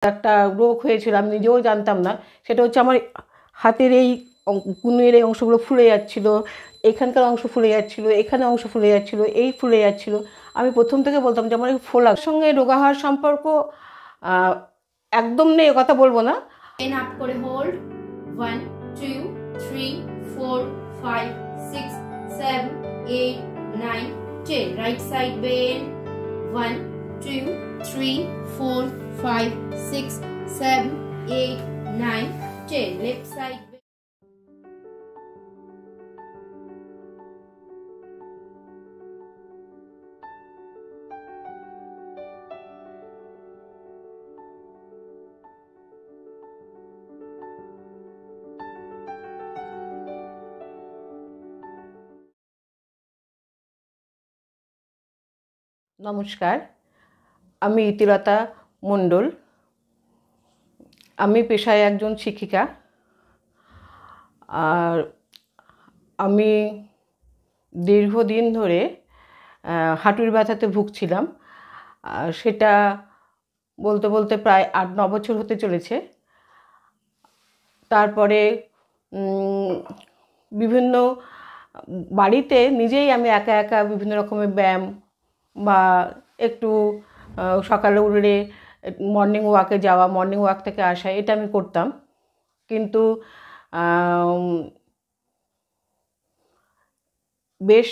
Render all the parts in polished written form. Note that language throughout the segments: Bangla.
একটা রোগ হয়েছিল, আমি নিজেও জানতাম না। সেটা হচ্ছে আমার হাতের এই কনুইয়ের এই অংশগুলো ফুলে যাচ্ছিল, এখানকার অংশ ফুলে যাচ্ছিল, এখানে অংশ ফুলে যাচ্ছিল, এই ফুলে যাচ্ছিল। আমি প্রথম থেকে বলতাম যে আমার এই ফোলার সঙ্গে রোগা হওয়ার সম্পর্ক একদম নেই, কথা বলবো না। আপ করে hold 1 2 3 4 5 6 7 8 9 10 right side bend 1 2 3 4 5 6 7 8 9 10 left side. নমস্কার, আমি ইতিলতা মণ্ডল। আমি পেশায় একজন শিক্ষিকা। আর আমি দীর্ঘদিন ধরে হাঁটুর ব্যথাতে ভুগছিলাম। সেটা বলতে বলতে প্রায় 8-9 বছর হতে চলেছে। তারপরে বিভিন্ন বাড়িতে নিজেই আমি একা একা বিভিন্ন রকমের ব্যায়াম বা একটু সকালে উঠলে মর্নিং ওয়াকে যাওয়া, মর্নিং ওয়াক থেকে আসা, এটা আমি করতাম। কিন্তু বেশ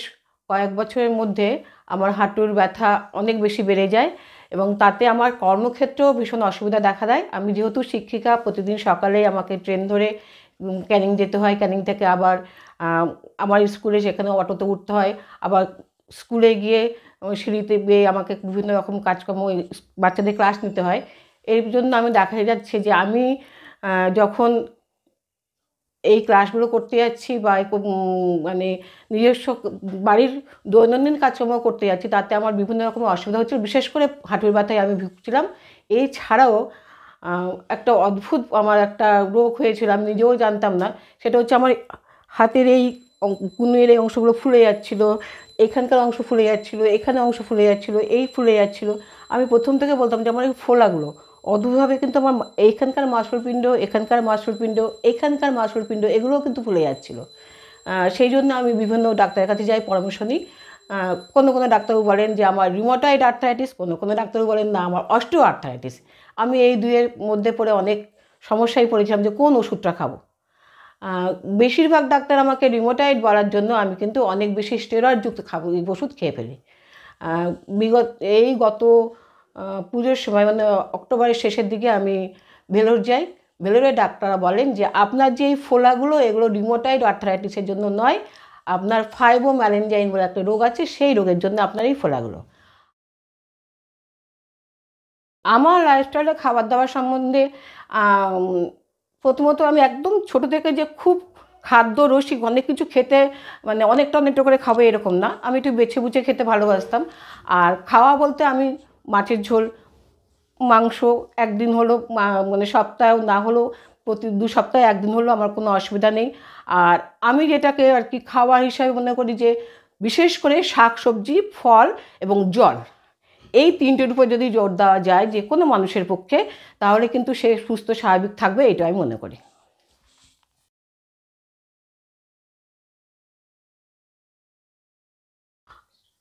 কয়েক বছরের মধ্যে আমার হাঁটুর ব্যথা অনেক বেশি বেড়ে যায় এবং তাতে আমার কর্মক্ষেত্রেও ভীষণ অসুবিধা দেখা দেয়। আমি যেহেতু শিক্ষিকা, প্রতিদিন সকালে আমাকে ট্রেন ধরে ক্যানিং যেতে হয়, ক্যানিং থেকে আবার আমার স্কুলে, সেখানে অটোতে উঠতে হয়, আবার স্কুলে গিয়ে সিঁড়িতে গিয়ে আমাকে বিভিন্ন রকম কাজকর্ম, বাচ্চাদের ক্লাস নিতে হয়। এর জন্য আমি দেখা যাচ্ছে যে আমি যখন এই ক্লাসগুলো করতে যাচ্ছি বা মানে নিজস্ব বাড়ির দৈনন্দিন কাজকর্ম করতে যাচ্ছি, তাতে আমার বিভিন্ন রকম অসুবিধা হচ্ছিল। বিশেষ করে হাঁটুর ব্যথায় আমি ভুগছিলাম। এছাড়াও একটা অদ্ভুত আমার একটা রোগ হয়েছিল, আমি নিজেও জানতাম না। সেটা হচ্ছে আমার হাতের এই কনুইয়ের এই অংশগুলো ফুলে যাচ্ছিল, এখানকার অংশ ফুলে যাচ্ছিল, এখানে অংশ ফুলে যাচ্ছিল, এই ফুলে যাচ্ছিল। আমি প্রথম থেকে বলতাম যে আমার এই ফোলাগুলো অদ্ভুতভাবে, কিন্তু আমার এইখানকার মাংসপিণ্ড, এখানকার মাংসপিণ্ড, এখানকার মাংসপিণ্ড, এগুলোও কিন্তু ফুলে যাচ্ছিল। সেই জন্য আমি বিভিন্ন ডাক্তারের কাছে যাই, পরামর্শ নিই। কোনো কোনো ডাক্তারবাবু বলেন যে আমার রিউমাটয়েড আর্থ্রাইটিস, কোনো কোনো ডাক্তারবাবু বলেন না আমার অস্টিও আর্থ্রাইটিস। আমি এই দুইয়ের মধ্যে পড়ে অনেক সমস্যায় পড়েছিলাম যে কোন ওষুধটা খাবো। বেশিরভাগ ডাক্তার আমাকে রিউমাটয়েড বলার জন্য আমি কিন্তু অনেক বেশি স্টেরয়েডযুক্ত ওষুধ খেয়ে ফেলি। গত পুজোর সময়, মানে অক্টোবরের শেষের দিকে আমি ভেলোর যাই। ভেলোরের ডাক্তাররা বলেন যে আপনার যে এই ফোলাগুলো, এগুলো রিউমাটয়েড আর্থ্রাইটিসের জন্য নয়, আপনার ফাইব্রোমাইয়ালজিয়া বলে একটা রোগ আছে, সেই রোগের জন্য আপনার এই ফোলাগুলো। আমার লাইফস্টাইলে খাবার দাবার সম্বন্ধে প্রথমত আমি একদম ছোটো থেকে যে খুব খাদ্য রসিক, অনেক কিছু খেতে, মানে অনেকটা অনেকটা করে খাবো এরকম না। আমি একটু বেছে বুঝে খেতে ভালোবাসতাম। আর খাওয়া বলতে আমি মাছের ঝোল, মাংস একদিন হলো, মানে সপ্তাহেও না হলেও প্রতি 2 সপ্তাহে একদিন হলেও আমার কোনো অসুবিধা নেই। আর আমি যেটাকে আর কি খাওয়া হিসাবে মনে করি যে বিশেষ করে শাক সবজি, ফল এবং জল, এই তিনটের উপর যদি জোর দেওয়া যায় যে কোনো মানুষের পক্ষে, তাহলে কিন্তু সে সুস্থ স্বাভাবিক থাকবে, এটা আমি মনে করি।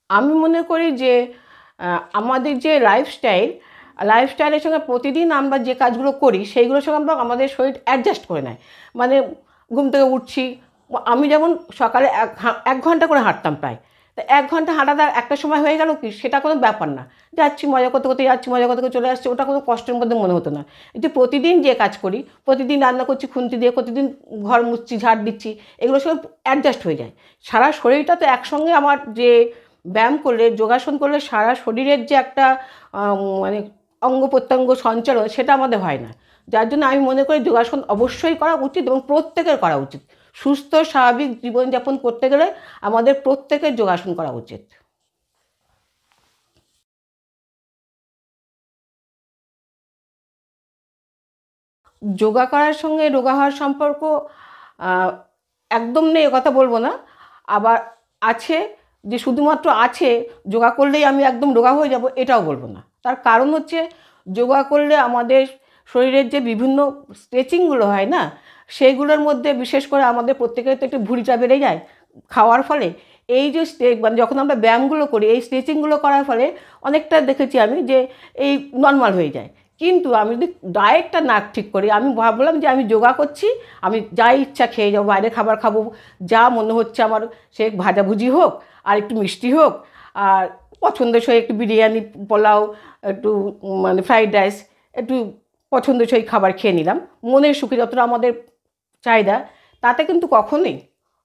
আমি মনে করি যে আমাদের যে লাইফস্টাইলের সঙ্গে প্রতিদিন আমরা যে কাজগুলো করি, সেইগুলোর সঙ্গে আমরা আমাদের শরীর অ্যাডজাস্ট করে নেয়। মানে ঘুম থেকে উঠছি, আমি যেমন সকালে 1 ঘন্টা করে হাঁটতাম প্রায়। তা 1 ঘন্টা হাঁটাটা একটা সময় হয়ে গেল কি, সেটা কোনো ব্যাপার না। যাচ্ছি মজা করতে করতে যাচ্ছি, মজা করতে করতে চলে আসছি, ওটা কোনো কষ্টের মধ্যে মনে হতো না। কিন্তু প্রতিদিন যে কাজ করি, প্রতিদিন রান্না করছি খুন্তি দিয়ে, প্রতিদিন ঘর মুছছি, ঝাড় দিচ্ছি, এগুলো সব অ্যাডজাস্ট হয়ে যায়। সারা শরীরটা তো একসঙ্গে, আমার যে ব্যায়াম করলে, যোগাসন করলে সারা শরীরের যে একটা মানে অঙ্গ প্রত্যঙ্গ সঞ্চালন, সেটা আমাদের হয় না। যার জন্য আমি মনে করি যোগাসন অবশ্যই করা উচিত এবং প্রত্যেকের করা উচিত। সুস্থ স্বাভাবিক জীবনযাপন করতে গেলে আমাদের প্রত্যেকের যোগাসন করা উচিত। যোগা করার সঙ্গে রোগা হওয়ার সম্পর্ক একদম নেই, কথা বলবো না। আবার আছে যে শুধুমাত্র আছে, যোগা করলেই আমি একদম রোগা হয়ে যাব, এটাও বলবো না। তার কারণ হচ্ছে যোগা করলে আমাদের শরীরের যে বিভিন্ন স্ট্রেচিংগুলো হয় না, সেইগুলোর মধ্যে বিশেষ করে আমাদের প্রত্যেকের তো একটু ভুঁড়িটা বেড়ে যায় খাওয়ার ফলে। এই যে মানে যখন আমরা ব্যায়ামগুলো করি, এই স্ট্রেচিংগুলো করার ফলে অনেকটা দেখেছি আমি যে এই নর্মাল হয়ে যায়। কিন্তু আমি যদি ডায়েটটা না ঠিক করি, আমি ভাবলাম যে আমি যোগা করছি, আমি যা ইচ্ছা খেয়ে যাবো, বাইরে খাবার খাবো, যা মনে হচ্ছে আমার, সে ভাজাভুজি হোক আর একটু মিষ্টি হোক, আর পছন্দসই একটু বিরিয়ানি, পোলাও, একটু মানে ফ্রাইড রাইস, একটু পছন্দসই খাবার খেয়ে নিলাম, মনের সুখে যতটা আমাদের চাহিদা, তাতে কিন্তু কখনোই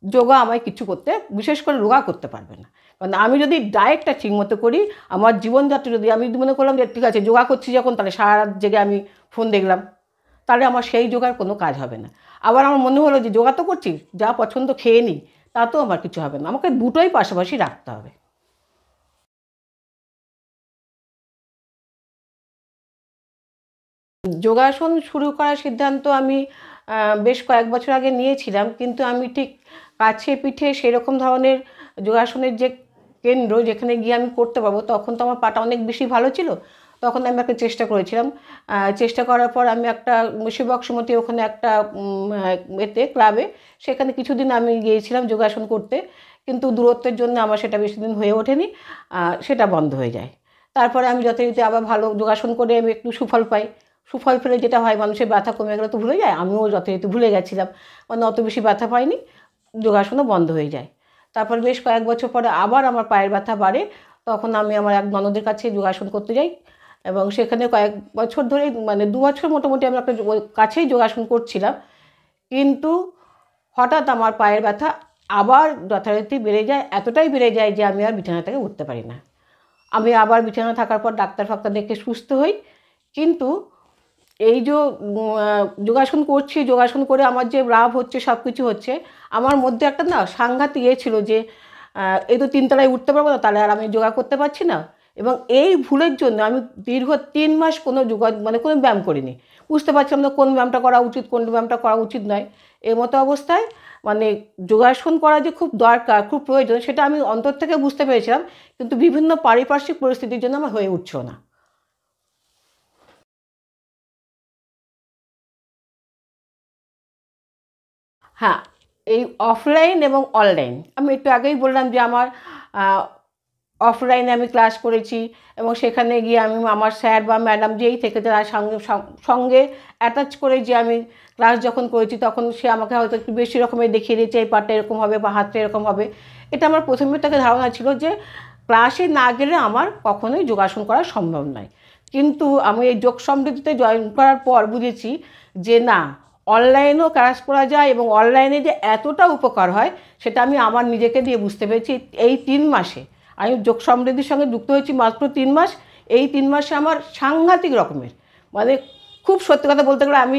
যোগা আমায় কিছু করতে, বিশেষ করে রোগা করতে পারবে না। কারণ আমি যদি ডায়েটটা ঠিকমতো করি, আমার জীবনযাত্রা যদি আমি মনে করলাম যে ঠিক আছে যোগা করছি যখন, তাহলে সারা রাত জেগে আমি ফোন দেখলাম, তাহলে আমার সেই যোগার কোনো কাজ হবে না। আবার আমার মনে হলো যে যোগা তো করছি, যা পছন্দ খেয়ে নিই, তাতেও আমার কিছু হবে না। আমাকে দুটোই পাশাপাশি রাখতে হবে। যোগাসন শুরু করার সিদ্ধান্ত আমি বেশ কয়েক বছর আগে নিয়েছিলাম, কিন্তু আমি ঠিক কাছে পিঠে সেরকম ধরনের যোগাসনের যে কেন্দ্র যেখানে গিয়ে আমি করতে পারবো, তখন তো আমার পাটা অনেক বেশি ভালো ছিল। তখন আমি একটা চেষ্টা করেছিলাম। চেষ্টা করার পর আমি একটা সেবক সমিতি, ওখানে একটা এতে ক্লাবে, সেখানে কিছুদিন আমি গিয়েছিলাম যোগাসন করতে, কিন্তু দূরত্বের জন্য আমার সেটা বেশি দিন হয়ে ওঠেনি, সেটা বন্ধ হয়ে যায়। তারপরে আমি যথারীতি আবার ভালো যোগাসন করে আমি একটু সুফল পাই। সুফল পেলে যেটা হয়, মানুষের ব্যথা কমে গেলে তো ভুলে যায়, আমিও যথারীতি ভুলে গেছিলাম, মানে অত বেশি ব্যথা পাইনি, যোগাসনও বন্ধ হয়ে যায়। তারপর বেশ কয়েক বছর পরে আবার আমার পায়ের ব্যথা বাড়ে, তখন আমি আমার এক ননদের কাছে যোগাসন করতে যাই, এবং সেখানে কয়েক বছর ধরে, মানে 2 বছর মোটামুটি আমি একটা কাছেই যোগাসন করছিলাম। কিন্তু হঠাৎ আমার পায়ের ব্যথা আবার যথারীতি বেড়ে যায়, এতটাই বেড়ে যায় যে আমি আর বিছানা থেকে উঠতে পারি না। আমি আবার বিছানা থাকার পর ডাক্তার ফাক্তার দেখে সুস্থ হই। কিন্তু এই যে যোগাসন করছি, যোগাসন করে আমার যে লাভ হচ্ছে, সব কিছু হচ্ছে, আমার মধ্যে একটা না সাংঘাতিক ছিল যে এই তো 3 তলায় উঠতে পারবো না, তাহলে আর আমি যোগা করতে পারছি না। এবং এই ভুলের জন্য আমি দীর্ঘ 3 মাস কোনো মানে কোনো ব্যায়াম করিনি। বুঝতে পারছিলাম না কোন ব্যায়ামটা করা উচিত, কোন ব্যায়ামটা করা উচিত নয়। এর মতো অবস্থায় মানে যোগাসন করা যে খুব দরকার, খুব প্রয়োজন, সেটা আমি অন্তর থেকে বুঝতে পেরেছিলাম, কিন্তু বিভিন্ন পারিপার্শ্বিক পরিস্থিতির জন্য আমার হয়ে উঠছিল না। হ্যাঁ, এই অফলাইন এবং অনলাইন, আমি একটু আগেই বললাম যে আমার অফলাইনে আমি ক্লাস করেছি, এবং সেখানে গিয়ে আমি আমার স্যার বা ম্যাডাম যেই থেকে তার সঙ্গে সঙ্গে অ্যাটাচ করে যে আমি ক্লাস যখন করেছি, তখন সে আমাকে হয়তো একটু বেশি রকমের দেখিয়ে দিয়েছে, এই পাটটা এরকম হবে বা হাতটা এরকম হবে। এটা আমার প্রথমে থেকে ধারণা ছিল যে ক্লাসে না গেলে আমার কখনোই যোগাসন করা সম্ভব নয়। কিন্তু আমি এই যোগ সমৃদ্ধিতে জয়েন করার পর বুঝেছি যে না, অনলাইনেও ক্লাস করা যায়, এবং অনলাইনে যে এতটা উপকার হয় সেটা আমি আমার নিজেকে দিয়ে বুঝতে পেরেছি। এই 3 মাসে আমি যোগ সমৃদ্ধির সঙ্গে যুক্ত হয়েছি মাত্র 3 মাস। এই 3 মাসে আমার সাংঘাতিক রকমের, মানে খুব সত্যি কথা বলতে গেলে, আমি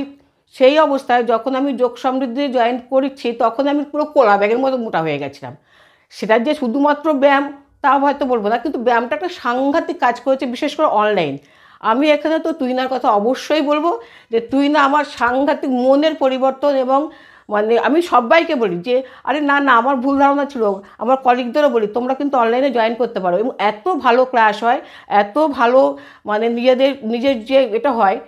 সেই অবস্থায় যখন আমি যোগ সমৃদ্ধি জয়েন করেছি, তখন আমি পুরো কোলা ব্যাগের মতো মোটা হয়ে গেছিলাম। সেটা যে শুধুমাত্র ব্যায়াম তা হয়তো বলবো না, কিন্তু ব্যায়ামটা একটা সাংঘাতিক কাজ করেছে, বিশেষ করে অনলাইন। আমি এখানে তো তুইনার কথা অবশ্যই বলবো, যে তুইনা আমার সাংঘাতিক মনের পরিবর্তন। এবং মানে আমি সবাইকে বলি যে আরে না না, আমার ভুল ধারণা ছিল, আমার কলিগদেরও বলি তোমরা কিন্তু অনলাইনে জয়েন করতে পারো, এবং এত ভালো ক্লাস হয়, এত ভালো, মানে নিজের যে এটা হয়।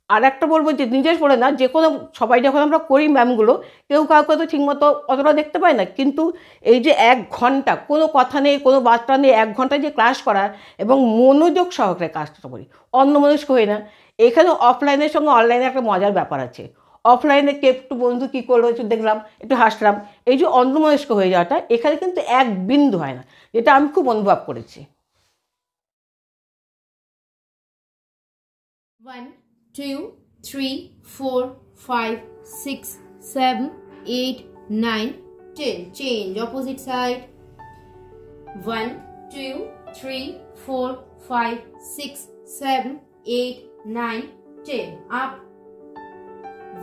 আর একটা বলবো যে নিজের পড়ে না, যে কোনো সবাই যখন আমরা করি ম্যামগুলো, কেউ কাউকে তো ঠিকমতো অতটা দেখতে পায় না, কিন্তু এই যে 1 ঘন্টা কোনো কথা নেই, কোনো বার্তা নেই, 1 ঘন্টা যে ক্লাস করা, এবং মনোযোগ সহকারে কাজটা করি, অন্যমনস্ক হই না। এখানে অফলাইনের সঙ্গে অনলাইনে একটা মজার ব্যাপার আছে। অফলাইনে কে একটু বন্ধু কী করলো একটু দেখলাম, একটু হাসলাম, এই যে অন্যমনস্ক হয়ে যাওয়াটা, এখানে কিন্তু এক বিন্দু হয় না, যেটা আমি খুব অনুভব করেছি। 1 2 3 4 5 6 7 8 9 10. Change opposite side. 1 2 3 4 5 6 7 8 9 10. Up.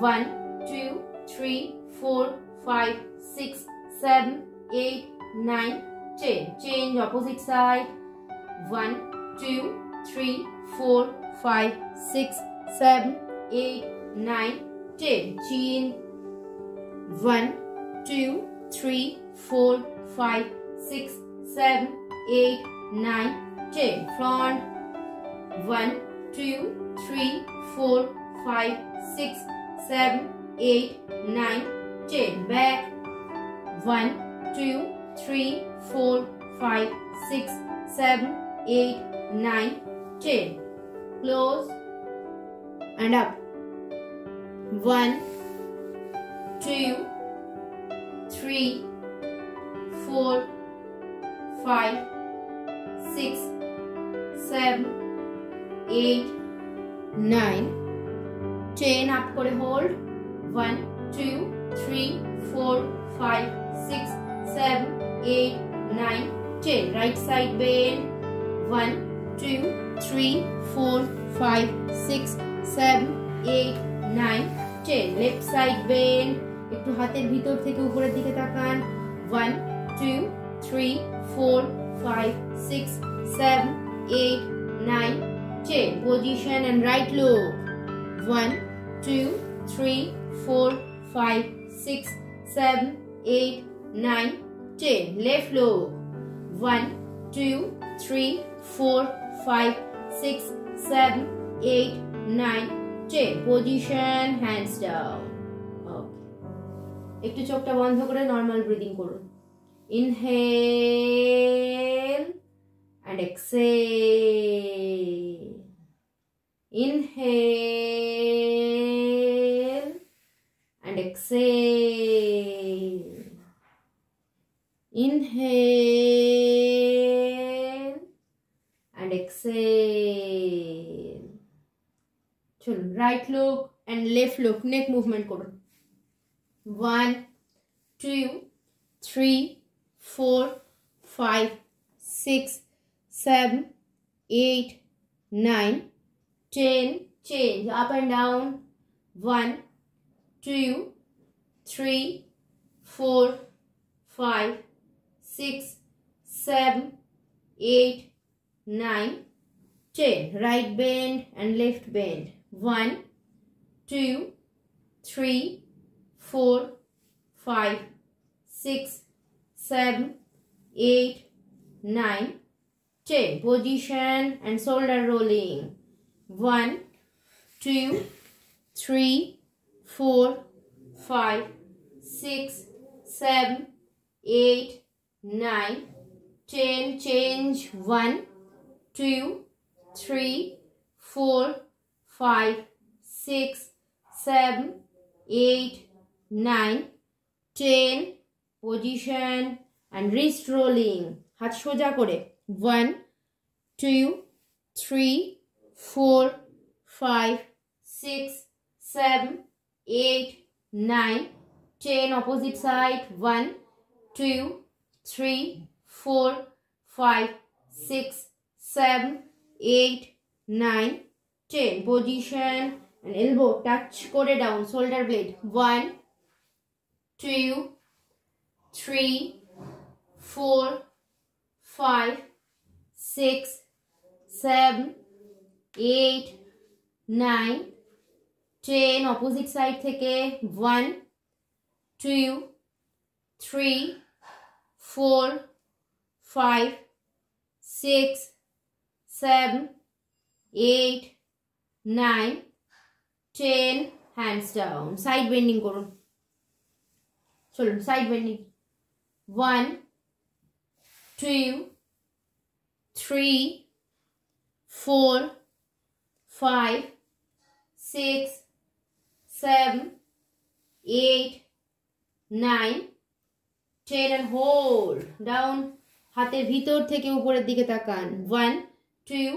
1 2 3 4 5 6 7 8 9 10. Change opposite side. 1 2 3 4 5 6 7 8 9 10. Chin. 1 2 3 4 5 6 7 8 9 10. Front. 1 2 3 4 5, 6, 7, 8, 9, 10. Back. 1, 2, 3, 4, 5, 6, 7, 8, 9, 10. Close and up. 1, 2, 3, 4, 5, 6, 7, 8, 9, 10. Up kore hold. 1, 2, 3, 4, 5, 6, 7, 8, 9, 10. Right side bend. 1, 2, 3, 4, 5, 6, 7, 8, 9, 10. Left side bend. একটু হাতের ভিতর থেকে উপরের দিকে তাকান। 1, 2, 3, 4, 5, 6, 7, 8, 9, 10. Position and right look. 1, 2, 3, 4, 5, 6, 7, 8, 9, 10. Left look. 1, 2, 3, 4, 5, 6, 7, 8, 9, 10. Position, hands down. একটু চোখটা বন্ধ করে নরমাল ব্রিদিং করুন। Inhale and exhale. Inhale and exhale. Inhale and exhale. চলুন right look and left look neck movement করুন। 1, 2, 3, 4, 5, 6, 7, 8, 9, 10. Change up and down. 1, 2, 3, 4, 5, 6, 7, 8, 9, 10. Right bend and left bend. 1, 2, 3, 4, 5, 6, 7, 8, 9, 10. Position and shoulder rolling. 1, 2, 3, 4, 5, 6, 7, 8, 9, 10. Change. 1, 2, 3, 4, 5, 6, 7, 8, 9, 10. Position and wrist rolling. হাত সোজা করে। 1, 2, 3, 4, 5, 6, 7, 8, 9, 10. Opposite side. 1, 2, 3, 4, 5, 6, 7, 8, 9, 10. Position and elbow touch করে down. Shoulder blade. 1, 2, 3, 4, 5, 6, 7, 8, 9, 10. Opposite side থেকে 1, 2, 3, 4, 5, 6, 7, 8, 9, 10. Hands down. Side bending করুন। চলুন side bending. 1, 2, 3, 4, 5, 6, 7, 8, 9, 10 and hold down. হাতের ভিতর থেকে উপরের দিকে তাকান। 1, 2,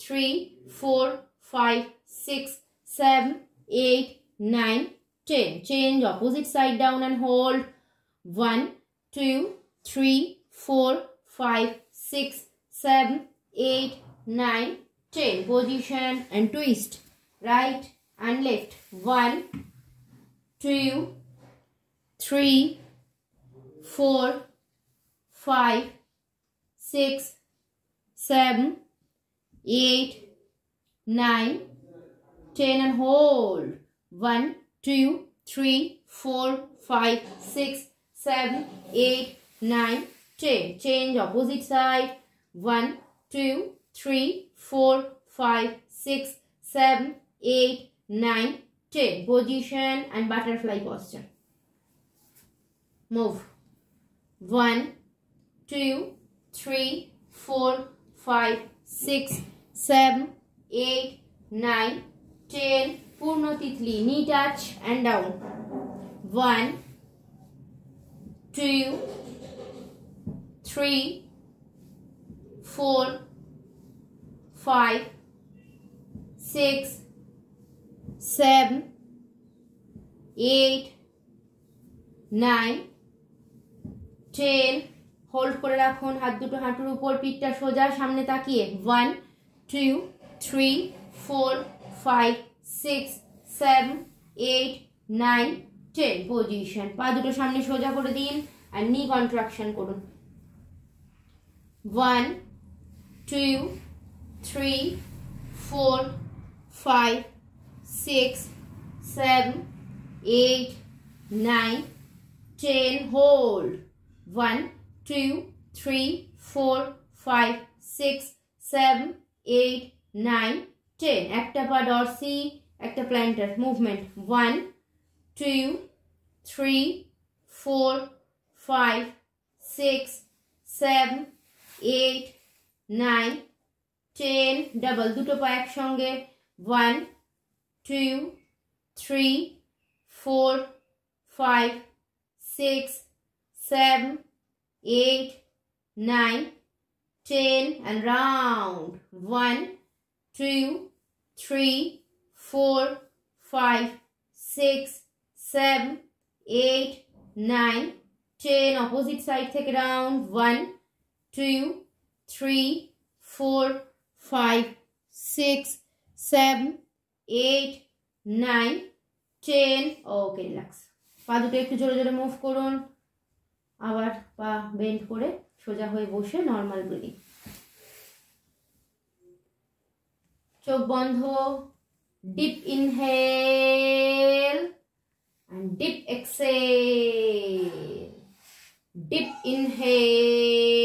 3, 4, 5, 6, 7, 8, 9, 10. Change opposite side down and hold. 1, 2, 3, 4, 5, 6, 7, 8, 9, 10. Position and twist. Right and left. 1, 2, 3, 4, 5, 6, 7, 8, 9, 10 and hold. 1, 2, 3, 4, 5, 6, 7, 8, 9, 10. Change opposite side. 1, 2, 3, 4, 5, 6, 7, 8, 9, 10. Position and butterfly posture. Move. 1, 2, 3, 4, 5, 6, 7, 8, 9, 10. Purna Titli. Knee touch and down. 1, 2, 3, 4, 5, 6, 7, 8, 9, 10. Hold করে রাখুন, হাত দুটো হাঁটুর উপর, পিঠটা সোজা, সামনে তাকিয়ে। 1, 2, 3, 4, 5, 6, 7, 8, 9, 10. পজিশন। পা দুটো সামনে সোজা করে দিন আর নি কন্ট্রাকশন করুন। 1, 2, 3, 4, 5, 6, 7, 8, 9, 10. Hold. 1, 2, 3, 4, 5, 6, 7, 8, 9, 10. একটা পা ডরসি, একটা প্ল্যান্টার। মুভমেন্ট। 1, 2, 3, 4, 5, 6, 7, 8, 9, 10. ডাবল। দুটো পা একসঙ্গে। 1, 2, 3, 4, 5, 6, 7, 8, 9, 10. And round. 1, 2, 3, 4, 5, 6, 7, 8, 9, 10. Opposite side থেকে round. 1, 2, 3, 4, 5, 6, 7, 8, 9, 10. ওকে, রিল্যাক্স। পা দুটো একটু জোরে জোরে মুভ করুন। আবার পা বেন্ড করে সোজা হয়ে বসে নর্মাল ব্রিদিং। চোখ বন্ধ। Deep inhale and deep exhale. Deep inhale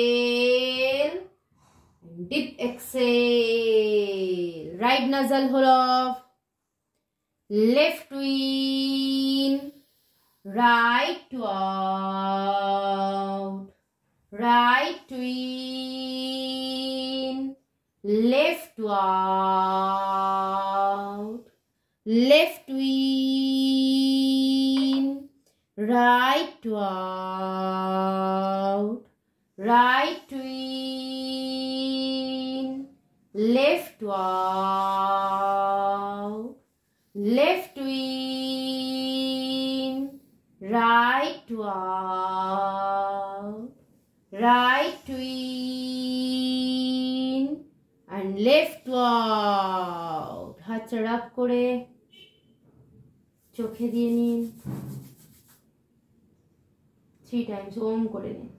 and deep exhale. Right nasal hold off. Left to in. Right to out. Right to in. Left to out. Left to in. Right to out. Right to in. Left to out. Left to in. Right to out. Right to in. And left to out. হাত চাপ করে চোখে দিয়ে নিন। 3 times ওম করে নিন।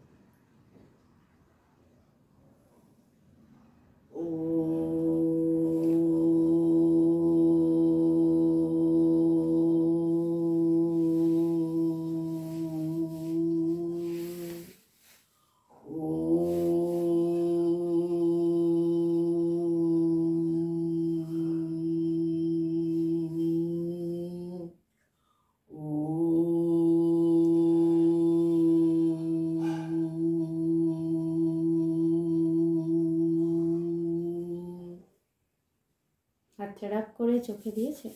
হাত চাপ করে চোখে দিয়েছে।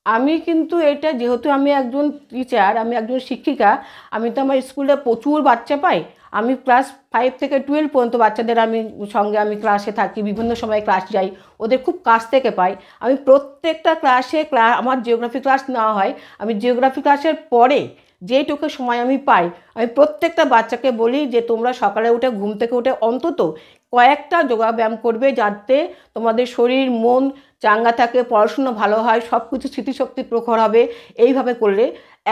আমি কিন্তু এটা, যেহেতু আমি একজন টিচার, আমি একজন শিক্ষিকা, আমি তো আমার স্কুলে প্রচুর বাচ্চা পাই। আমি ক্লাস 5 থেকে 12 পর্যন্ত বাচ্চাদের আমি ক্লাসে থাকি, বিভিন্ন সময় ক্লাস যাই, ওদের খুব কাছ থেকে পাই। আমি প্রত্যেকটা ক্লাসে আমার জিওগ্রাফি ক্লাস নেওয়া হয়, আমি জিওগ্রাফি ক্লাসের পরে যেটুকু সময় আমি পাই, আমি প্রত্যেকটা বাচ্চাকে বলি যে তোমরা সকালে উঠে ঘুম থেকে উঠে অন্তত কয়েকটা যোগাব্যায়াম করবে, যাতে তোমাদের শরীর মন চাঙ্গা থাকে, পড়াশুনো ভালো হয়, সব কিছু স্মৃতিশক্তি প্রখর হবে। এইভাবে করলে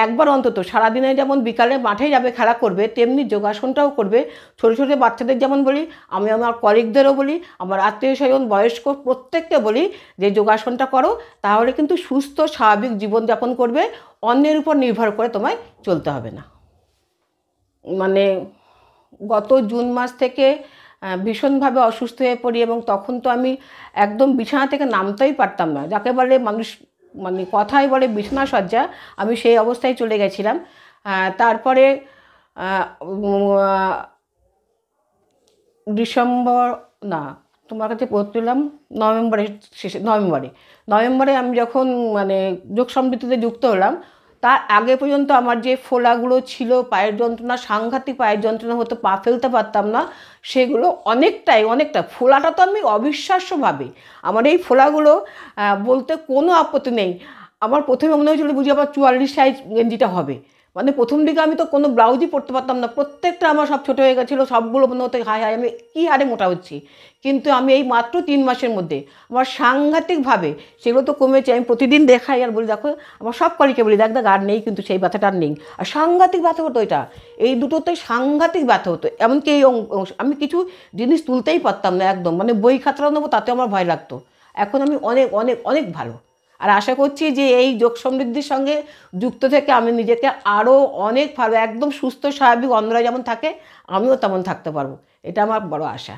একবার অন্তত সারাদিনে যেমন বিকালে মাঠে যাবে খেলা করবে, তেমনি যোগাসনটাও করবে। ছোটো ছোটো বাচ্চাদের যেমন বলি, আমি আমার কলিগদেরও বলি, আমার আত্মীয় স্বজন বয়স্ক প্রত্যেককে বলি যে যোগাসনটা করো, তাহলে কিন্তু সুস্থ স্বাভাবিক জীবনযাপন করবে, অন্যের উপর নির্ভর করে তোমায় চলতে হবে না। মানে গত জুন মাস থেকে ভীষণভাবে অসুস্থ হয়ে পড়ি, এবং তখন তো আমি একদম বিছানা থেকে নামতেই পারতাম না, যাকে বলে মানুষ মানে কথাই বলে বিছানা সজ্জা, আমি সেই অবস্থায় চলে গেছিলাম। তারপরে ডিসেম্বর না, তোমার কাছে পড়ছিলাম নভেম্বরের শেষে, নভেম্বরে আমি যখন মানে যোগ সমৃদ্ধিতে যুক্ত হলাম, তার আগে পর্যন্ত আমার যে ফোলাগুলো ছিল, পায়ের যন্ত্রণা, সাংঘাতিক পায়ের যন্ত্রণা হতো, পা ফেলতে পারতাম না, সেগুলো অনেকটা ফোলাটা তো আমি অবিশ্বাস্যভাবে, আমার এই ফোলাগুলো বলতে কোনো আপত্তি নেই। আমার প্রথমে মনে হয়েছিল বুঝি আবার 44 সাইজ গেঞ্জিটা হবে, মানে প্রথম দিকে আমি তো কোনো ব্লাউজই পরতে পারতাম না, প্রত্যেকটা আমার সব ছোটো হয়ে গেছিলো, সবগুলো মনে হতো হায় হায় আমি কী হারে মোটা হচ্ছি। কিন্তু আমি এই মাত্র 3 মাসের মধ্যে আমার সাংঘাতিকভাবে সেগুলো তো কমেছে। আমি প্রতিদিন দেখাই আর বলি দেখো, আমার সব কলিকে বলি দেখ আর নেই, কিন্তু সেই ব্যথাটা আর নেই। আর সাংঘাতিক ব্যথা হতো, এটা এই দুটোতে সাংঘাতিক ব্যথা হতো, এমনকি এই আমি কিছু জিনিস তুলতেই পারতাম না একদম, মানে বই খাতাও নেবো তাতে আমার ভয় লাগতো। এখন আমি অনেক অনেক অনেক ভালো, আর আশা করছি যে এই যোগ সমৃদ্ধির সঙ্গে যুক্ত থেকে আমি নিজেকে আরও অনেক ভালো, একদম সুস্থ স্বাভাবিক অন্যরা যেমন থাকে আমিও তেমন থাকতে পারবো, এটা আমার বড় আশা।